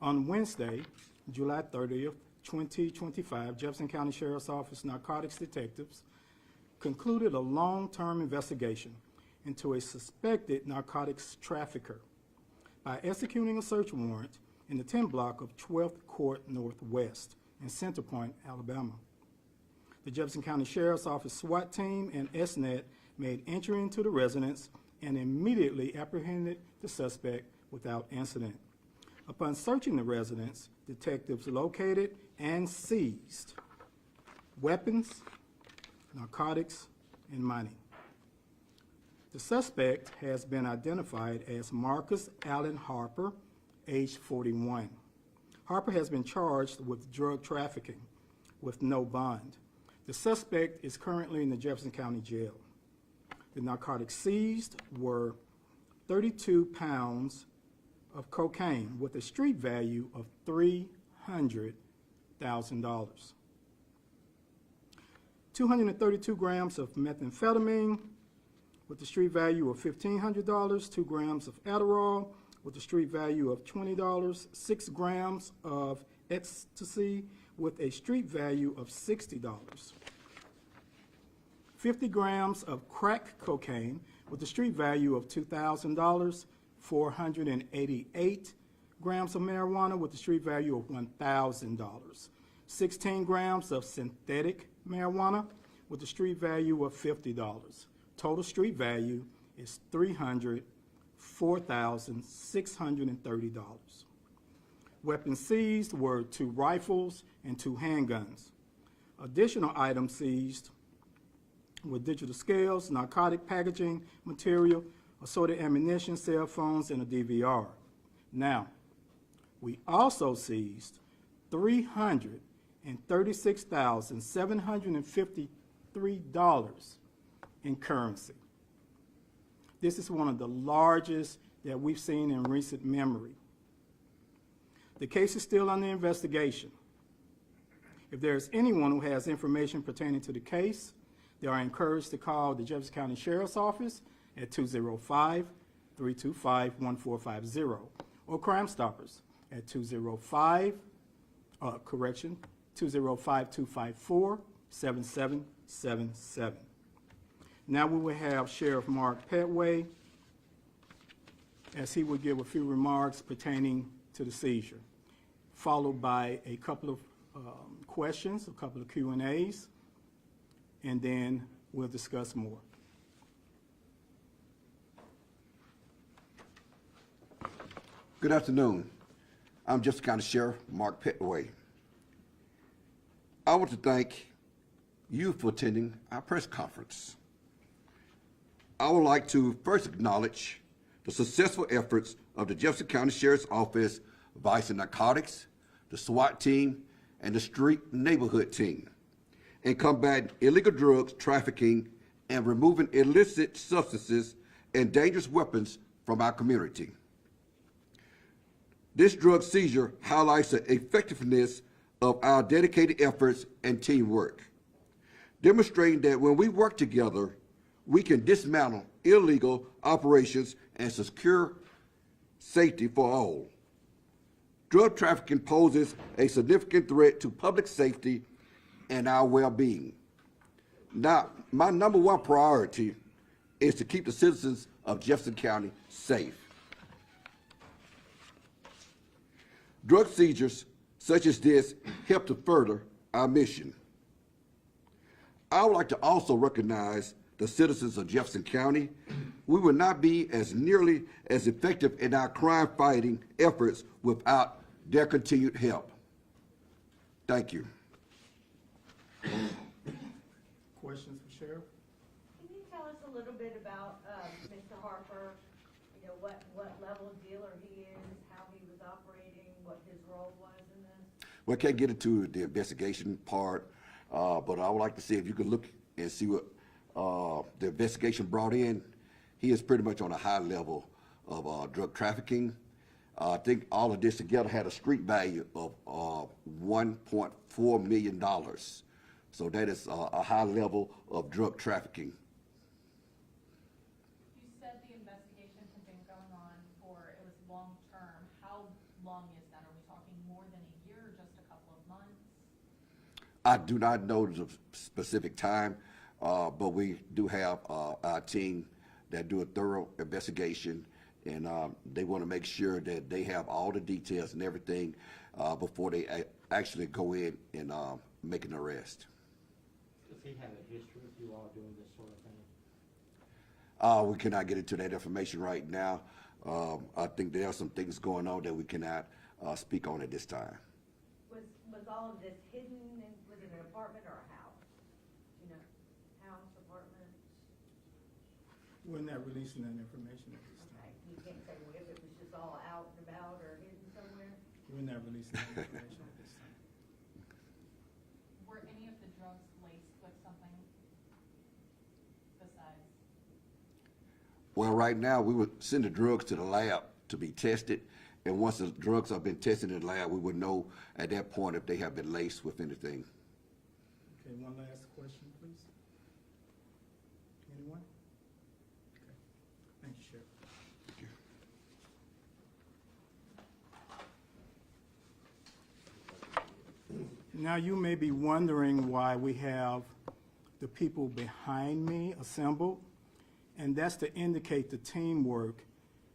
On Wednesday, July 30th, 2025, Jefferson County Sheriff's Office narcotics detectives concluded a long-term investigation into a suspected narcotics trafficker by executing a search warrant in the 10 block of 12th Court Northwest in Center Point, Alabama. The Jefferson County Sheriff's Office SWAT team and SNET made entry into the residence and immediately apprehended the suspect without incident. Upon searching the residence, detectives located and seized weapons, narcotics, and money. The suspect has been identified as Marcus Allen Harper, age 41. Harper has been charged with drug trafficking with no bond. The suspect is currently in the Jefferson County Jail. The narcotics seized were 32 pounds of cocaine with a street value of $300,000. 232 grams of methamphetamine with a street value of $1,500, 2 grams of Adderall with a street value of $20, 6 grams of ecstasy with a street value of $60, 50 grams of crack cocaine with a street value of $2,000, 488 grams of marijuana with a street value of $1,000, 16 grams of synthetic marijuana with a street value of $50. Total street value is $304,630. Weapons seized were 2 rifles and 2 handguns. Additional items seized were digital scales, narcotic packaging material, assorted ammunition, cell phones, and a DVR. Now, we also seized $336,753 in currency. This is one of the largest that we've seen in recent memory. The case is still under investigation. If there is anyone who has information pertaining to the case, they are encouraged to call the Jefferson County Sheriff's Office at 205-325-1450 or Crime Stoppers at 205-254-7777. Now we will have Sheriff Mark Petway as he will give a few remarks pertaining to the seizure, followed by a couple of questions, a couple of Q&As, and then we'll discuss more. Good afternoon. I'm Jefferson County Sheriff Mark Petway. I want to thank you for attending our press conference. I would like to first acknowledge the successful efforts of the Jefferson County Sheriff's Office, Vice and Narcotics, the SWAT team, and the Street Neighborhood team in combating illegal drugs trafficking and removing illicit substances and dangerous weapons from our community. This drug seizure highlights the effectiveness of our dedicated efforts and teamwork, demonstrating that when we work together, we can dismantle illegal operations and secure safety for all. Drug trafficking poses a significant threat to public safety and our well-being. Now, my number one priority is to keep the citizens of Jefferson County safe. Drug seizures such as this help to further our mission. I would like to also recognize the citizens of Jefferson County. We would not be as nearly as effective in our crime fighting efforts without their continued help. Thank you. Questions for Sheriff? Can you tell us a little bit about Mr. Harper? You know, what level dealer he is, how he was operating, what his role was in this? Well, I can't get into the investigation part, but I would like to see if you could look and see what the investigation brought in. He is pretty much on a high level of drug trafficking. I think all of this together had a street value of $1.4 million. So that is a high level of drug trafficking. You said the investigation had been going on for, it was long term. How long is that? Are we we talking more than a year, or just a couple of months? I do not know the specific time, but we do have our team that do a thorough investigation, and they want to make sure that they have all the details and everything before they actually go in and make an arrest. Does he have a history with you all doing this sort of thing? We cannot get into that information right now. I think there are some things going on that we cannot speak on at this time. Was all of this hidden within an apartment or a house? You know, house, apartment? We're not releasing that information at this Okay, time. you can't say if it was just all out and about or hidden somewhere? We're not releasing that information at this time. Were any of the drugs laced with something besides? Well, right now, we would send the drugs to the lab to be tested, and once the drugs have been tested in the lab, we would know at that point if they have been laced with anything. Okay, one last question, please. Anyone? Okay. Thank you, Sheriff. Now, you may be wondering why we have the people behind me assembled, and that's to indicate the teamwork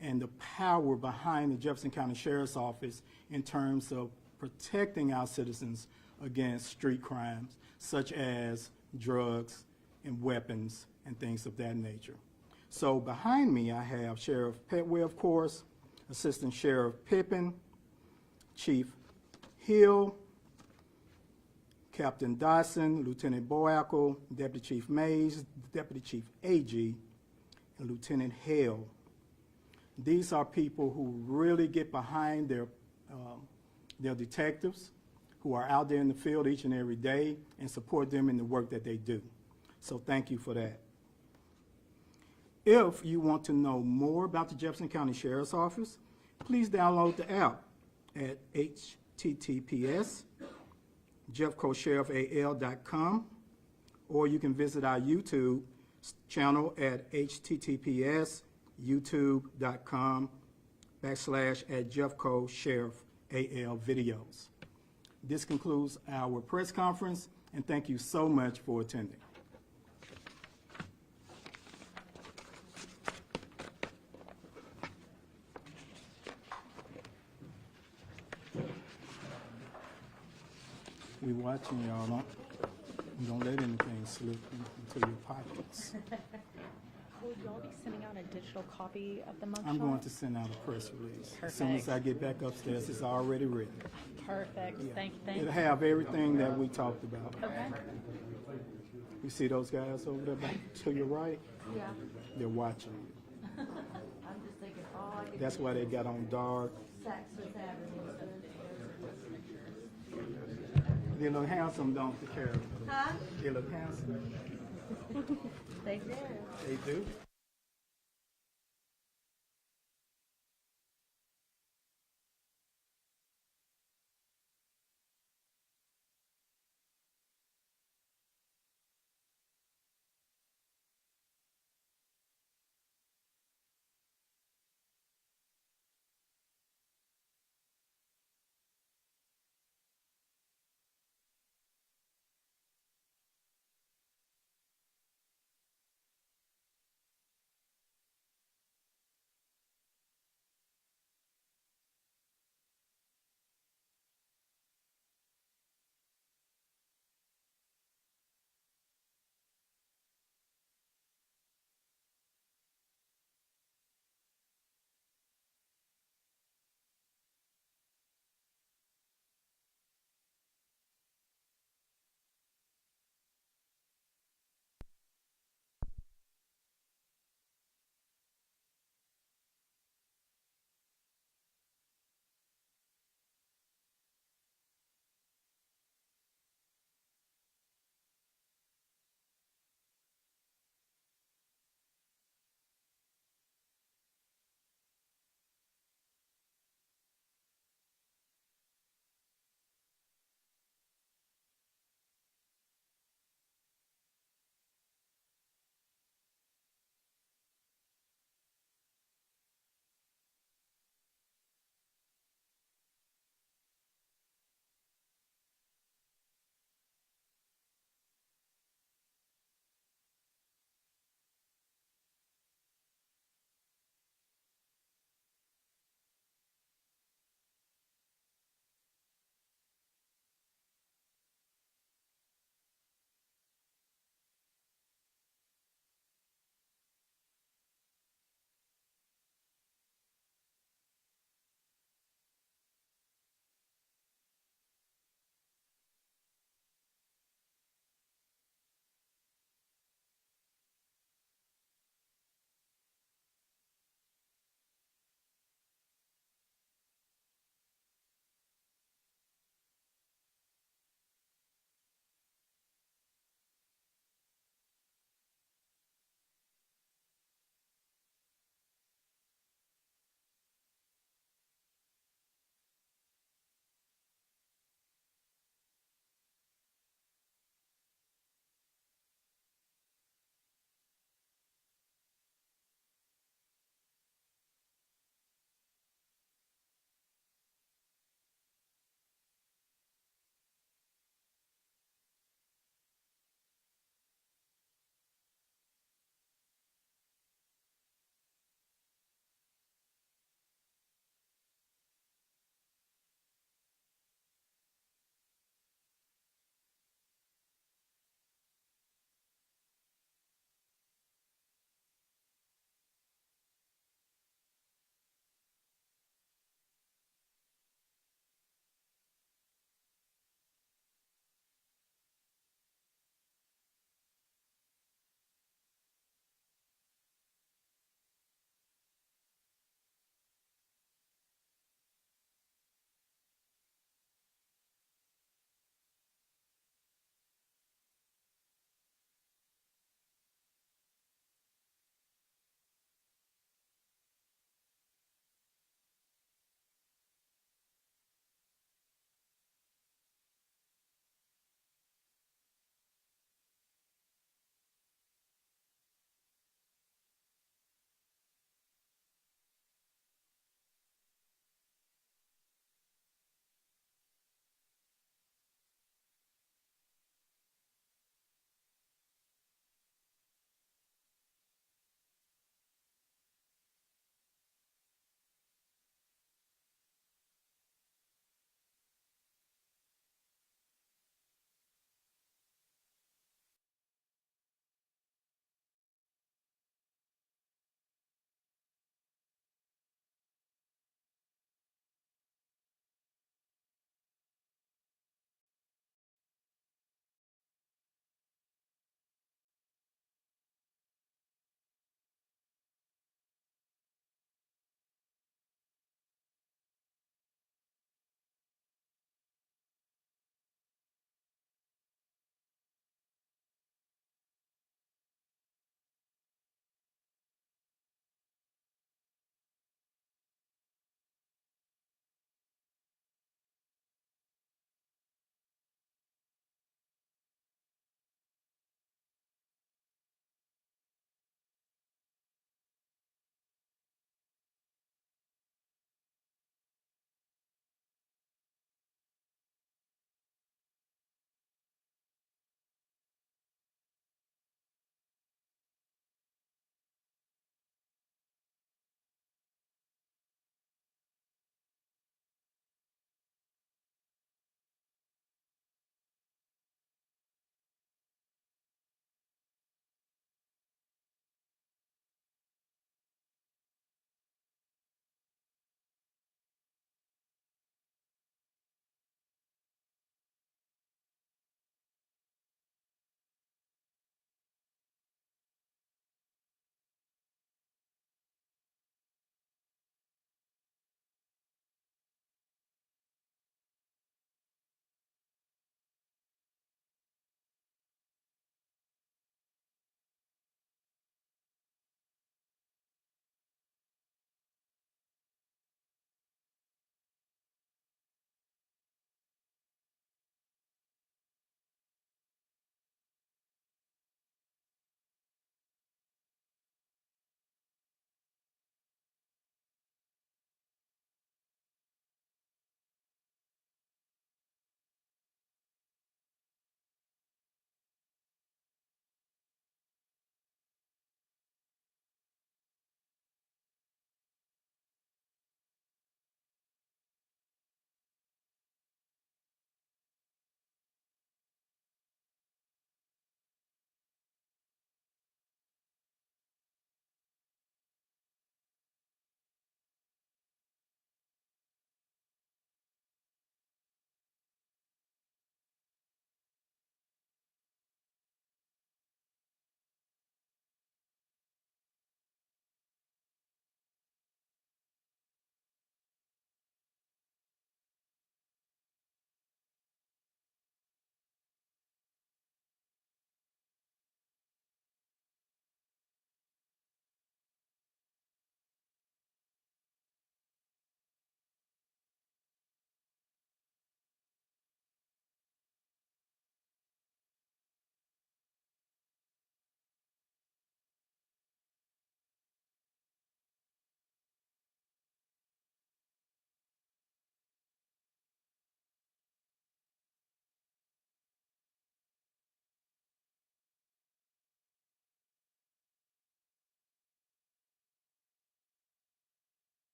and the power behind the Jefferson County Sheriff's Office in terms of protecting our citizens against street crimes, such as drugs and weapons and things of that nature. So behind me, I have Sheriff Petway, of course, Assistant Sheriff Pippin, Chief Hill, Captain Dyson, Lieutenant Boackle, Deputy Chief Mays, Deputy Chief Agee, and Lieutenant Hale. These are people who really get behind their detectives, who are out there in the field each and every day, and support them in the work that they do. So thank you for that. If you want to know more about the Jefferson County Sheriff's Office, please download the app at https://jeffcosheriffal.com, or you can visit our YouTube channel at https://youtube.com/@jeffcosheriffal videos. This concludes our press conference, and thank you so much for attending. We watching y'all. Don't let anything slip into your pockets. Will y'all be sending out a digital copy of the mugshot? I'm going to send out a press release. As soon as I get back upstairs, it's already written. Perfect. Yeah. Thank It'll you. have everything that we talked about. Okay. You see those guys over there back to your right? Yeah. They're watching you. I'm just thinking, oh, I could That's why they got on dark. Saks Fifth Avenue. They look handsome, don't they, Carol? Huh? They look handsome. They do. They do.